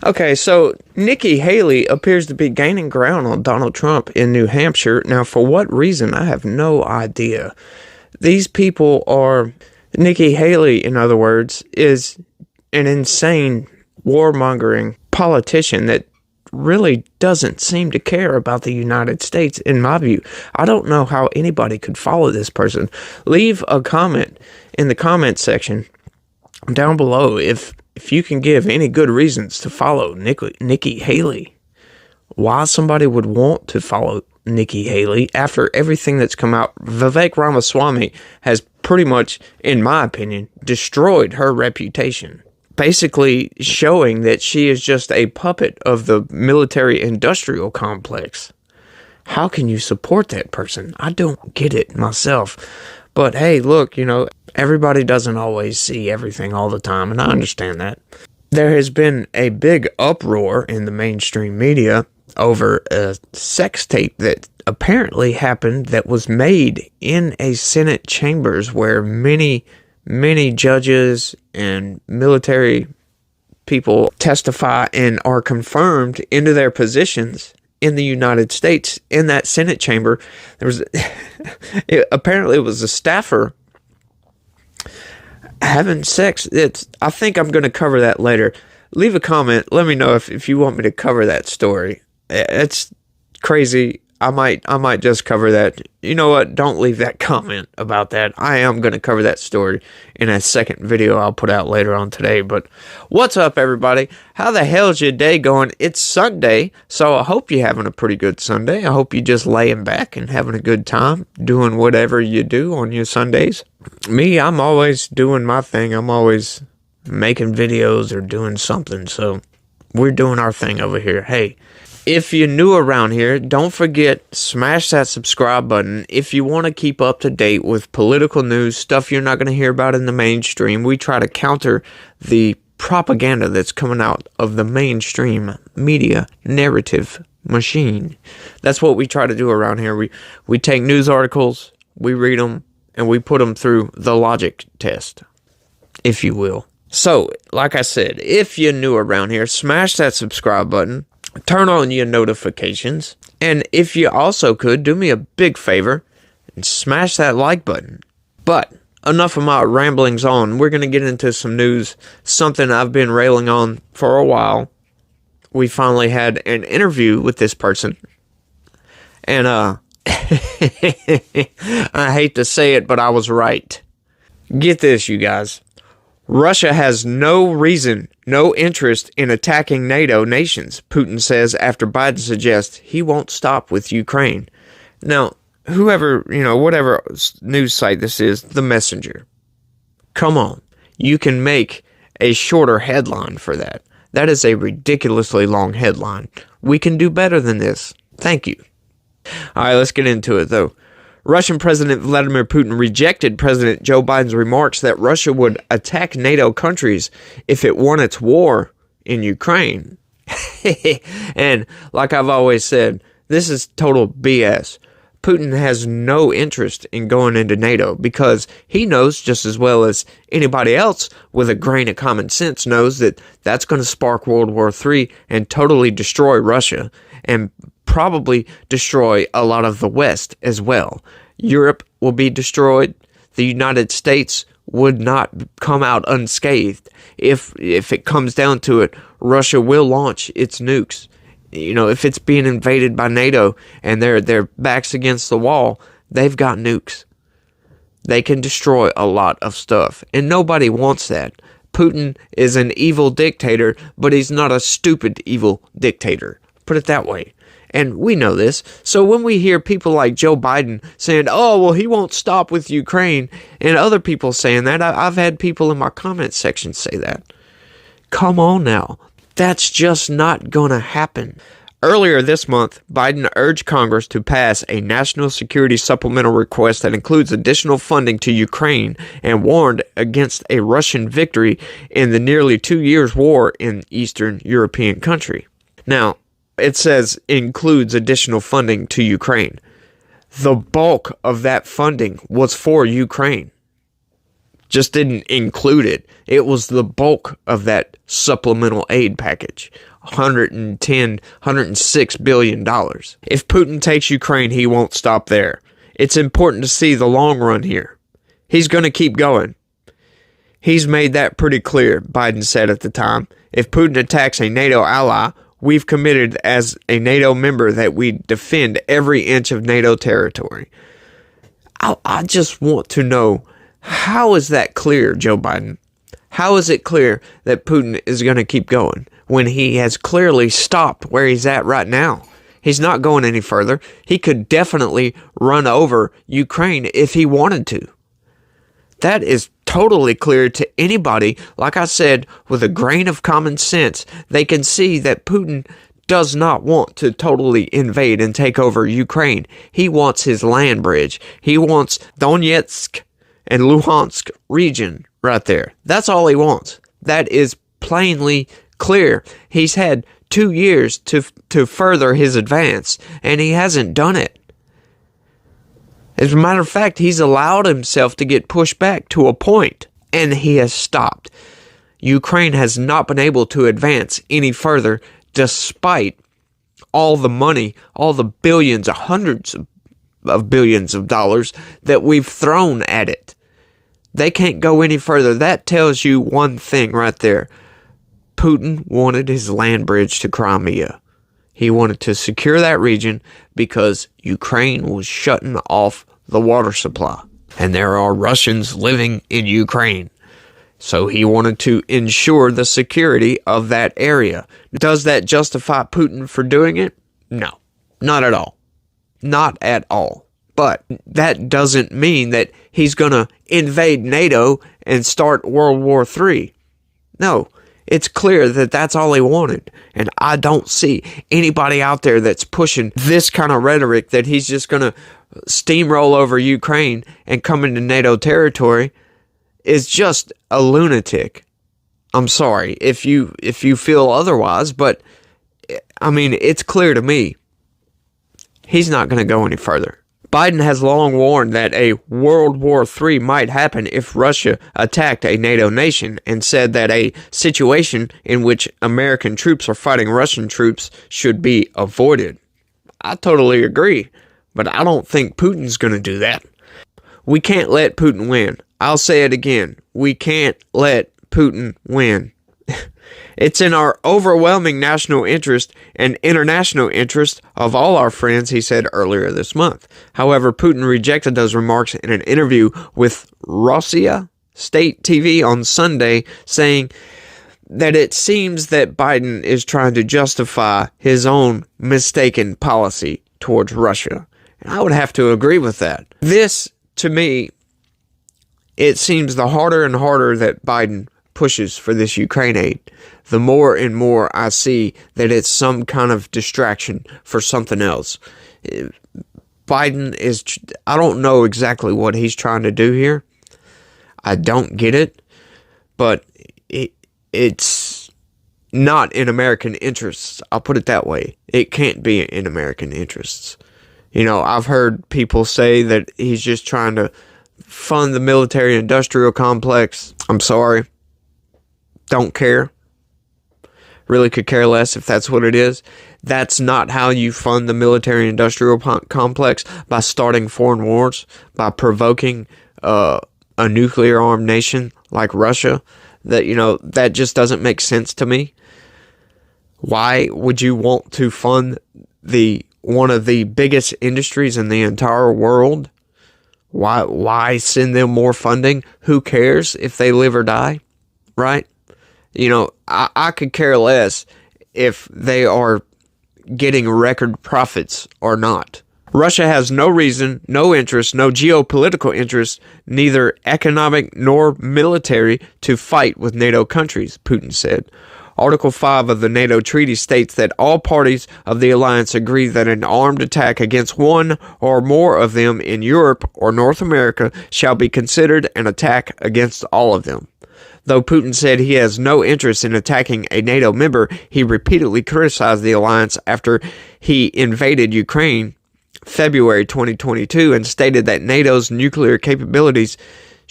Okay, so Nikki Haley appears to be gaining ground on Donald Trump in New Hampshire. Now, for what reason, I have no idea. These people are... Nikki Haley, in other words, is an insane warmongering politician that really doesn't seem to care about the United States, in my view. I don't know how anybody could follow this person. Leave a comment in the comment section down below if you can give any good reasons to follow Nikki Haley. Why somebody would want to follow Nikki Haley after everything that's come out. Vivek Ramaswamy has pretty much, in my opinion, destroyed her reputation. Basically showing that she is just a puppet of the military-industrial complex. How can you support that person? I don't get it myself. But hey, look, everybody doesn't always see everything all the time, and I understand that. There has been a big uproar in the mainstream media over a sex tape that apparently happened that was made in a Senate chambers where many judges and military people testify and are confirmed into their positions in the United States. In that Senate chamber, there was apparently it was a staffer having sex. I think I'm going to cover that later. Leave a comment. Let me know if you want me to cover that story. It's crazy. I might just cover that. You know what? Don't leave that comment about that. I am going to cover that story in a second video I'll put out later on today. But what's up, everybody? How the hell's your day going? It's Sunday, so I hope you're having a pretty good Sunday. I hope you're just laying back and having a good time, doing whatever you do on your Sundays. Me, I'm always doing my thing. I'm always making videos or doing something, so we're doing our thing over here. Hey, if you're new around here, don't forget, smash that subscribe button. If you want to keep up to date with political news, stuff you're not going to hear about in the mainstream, we try to counter the propaganda that's coming out of the mainstream media narrative machine. That's what we try to do around here. We take news articles, we read them, and we put them through the logic test, if you will. So, like I said, if you're new around here, smash that subscribe button. Turn on your notifications, and if you also could, do me a big favor and smash that like button. But enough of my ramblings on. We're going to get into some news, something I've been railing on for a while. We finally had an interview with this person, and I hate to say it, but I was right. Get this, you guys. Russia has no reason, no interest in attacking NATO nations, Putin says after Biden suggests he won't stop with Ukraine. Now, whoever, whatever news site this is, The Messenger. Come on. You can make a shorter headline for that. That is a ridiculously long headline. We can do better than this. Thank you. All right, let's get into it, though. Russian President Vladimir Putin rejected President Joe Biden's remarks that Russia would attack NATO countries if it won its war in Ukraine. And like I've always said, this is total BS. Putin has no interest in going into NATO because he knows just as well as anybody else with a grain of common sense knows that that's going to spark World War III and totally destroy Russia and probably destroy a lot of the West as well. Europe will be destroyed. The United States would not come out unscathed. If it comes down to it, Russia will launch its nukes. If it's being invaded by NATO and their backs against the wall, they've got nukes. They can destroy a lot of stuff, and nobody wants that. Putin is an evil dictator, but he's not a stupid evil dictator. Put it that way. And we know this. So when we hear people like Joe Biden saying, oh, well, he won't stop with Ukraine, and other people saying that, I've had people in my comment section say that. Come on now. That's just not going to happen. Earlier this month, Biden urged Congress to pass a national security supplemental request that includes additional funding to Ukraine and warned against a Russian victory in the nearly 2 years war in Eastern European country. Now, it says includes additional funding to Ukraine. The bulk of that funding was for Ukraine. just didn't include it. It was the bulk of that supplemental aid package. $106 billion. If Putin takes Ukraine, he won't stop there. It's important to see the long run here. He's going to keep going. He's made that pretty clear, Biden said at the time. If Putin attacks a NATO ally, we've committed as a NATO member that we defend every inch of NATO territory. I just want to know, how is that clear, Joe Biden? How is it clear that Putin is going to keep going when he has clearly stopped where he's at right now? He's not going any further. He could definitely run over Ukraine if he wanted to. That is totally clear to anybody. Like I said, with a grain of common sense, they can see that Putin does not want to totally invade and take over Ukraine. He wants his land bridge. He wants Donetsk and Luhansk region right there. That's all he wants. That is plainly clear. He's had 2 years to further his advance, and he hasn't done it. As a matter of fact, he's allowed himself to get pushed back to a point, and he has stopped. Ukraine has not been able to advance any further, despite all the money, all the billions, hundreds of billions of dollars that we've thrown at it. They can't go any further. That tells you one thing right there. Putin wanted his land bridge to Crimea. He wanted to secure that region because Ukraine was shutting off the water supply. And there are Russians living in Ukraine. So he wanted to ensure the security of that area. Does that justify Putin for doing it? No, not at all. Not at all. But that doesn't mean that he's going to invade NATO and start World War III. No, it's clear that that's all he wanted. And I don't see anybody out there that's pushing this kind of rhetoric that he's just going to steamroll over Ukraine and come into NATO territory is just a lunatic. I'm sorry if you feel otherwise, but I mean, it's clear to me he's not going to go any further. Biden has long warned that a World War III might happen if Russia attacked a NATO nation, and said that a situation in which American troops are fighting Russian troops should be avoided. I totally agree, but I don't think Putin's going to do that. We can't let Putin win. I'll say it again. We can't let Putin win. It's in our overwhelming national interest and international interest of all our friends, he said earlier this month. However, Putin rejected those remarks in an interview with Russia State TV on Sunday, saying that it seems that Biden is trying to justify his own mistaken policy towards Russia. And I would have to agree with that. This, to me, it seems the harder and harder that Biden pushes for this Ukraine aid, the more and more I see that it's some kind of distraction for something else. Biden is, I don't know exactly what he's trying to do here. I don't get it, but it's not in American interests. I'll put it that way. It can't be in American interests. You know, I've heard people say that he's just trying to fund the military-industrial complex. I'm sorry. Don't care. Really could care less if that's what it is. That's not how you fund the military-industrial complex, by starting foreign wars, by provoking a nuclear-armed nation like Russia. That, you know, that just doesn't make sense to me. Why would you want to fund one of the biggest industries in the entire world? Why send them more funding? Who cares if they live or die, right? You know, I could care less if they are getting record profits or not. Russia has no reason, no interest, no geopolitical interest, neither economic nor military, to fight with NATO countries, Putin said. Article 5 of the NATO treaty states that all parties of the alliance agree that an armed attack against one or more of them in Europe or North America shall be considered an attack against all of them. Though Putin said he has no interest in attacking a NATO member, he repeatedly criticized the alliance after he invaded Ukraine February 2022 and stated that NATO's nuclear capabilities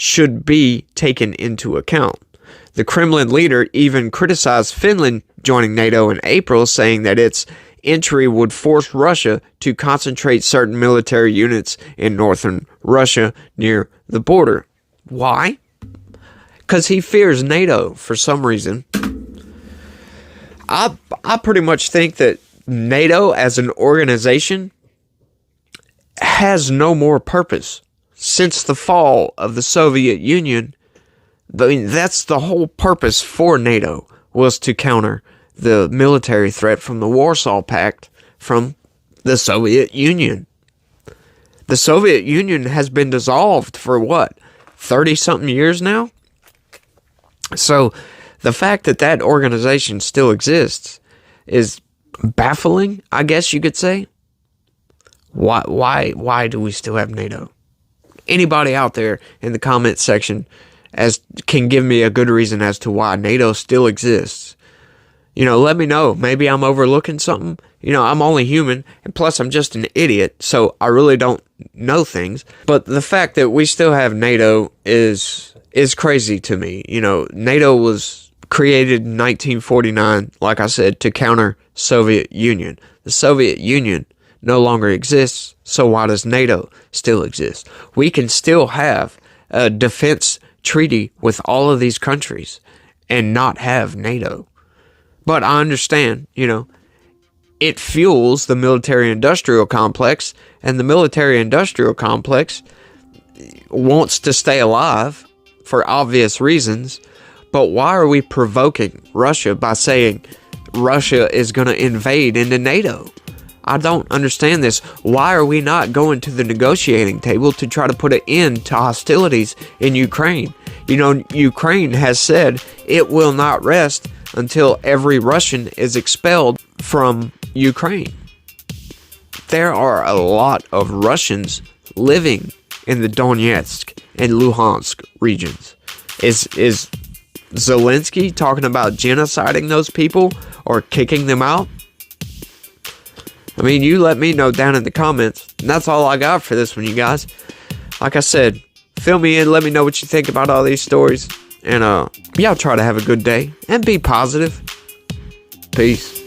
should be taken into account. The Kremlin leader even criticized Finland joining NATO in April, saying that its entry would force Russia to concentrate certain military units in northern Russia near the border. Why? Because he fears NATO for some reason. I pretty much think that NATO as an organization has no more purpose. Since the fall of the Soviet Union, that's the whole purpose for NATO, was to counter the military threat from the Warsaw Pact from the Soviet Union. The Soviet Union has been dissolved for what, 30-something years now? So the fact that that organization still exists is baffling, I guess you could say. Why do we still have NATO? Anybody out there in the comment section can give me a good reason as to why NATO still exists. Let me know. Maybe I'm overlooking something. I'm only human, and plus I'm just an idiot, so I really don't know things. But the fact that we still have NATO is crazy to me. NATO was created in 1949, like I said, to counter Soviet Union. The Soviet Union no longer exists, so why does NATO still exist? We can still have a defense treaty with all of these countries and not have NATO. But I understand, it fuels the military-industrial complex, and the military-industrial complex wants to stay alive for obvious reasons. But why are we provoking Russia by saying Russia is going to invade into NATO? I don't understand this. Why are we not going to the negotiating table to try to put an end to hostilities in Ukraine? Ukraine has said it will not rest until every Russian is expelled from Ukraine. There are a lot of Russians living in the Donetsk and Luhansk regions. Is Zelensky talking about genociding those people or kicking them out? You let me know down in the comments. And that's all I got for this one, you guys. Like I said, fill me in. Let me know what you think about all these stories. And y'all try to have a good day and be positive. Peace.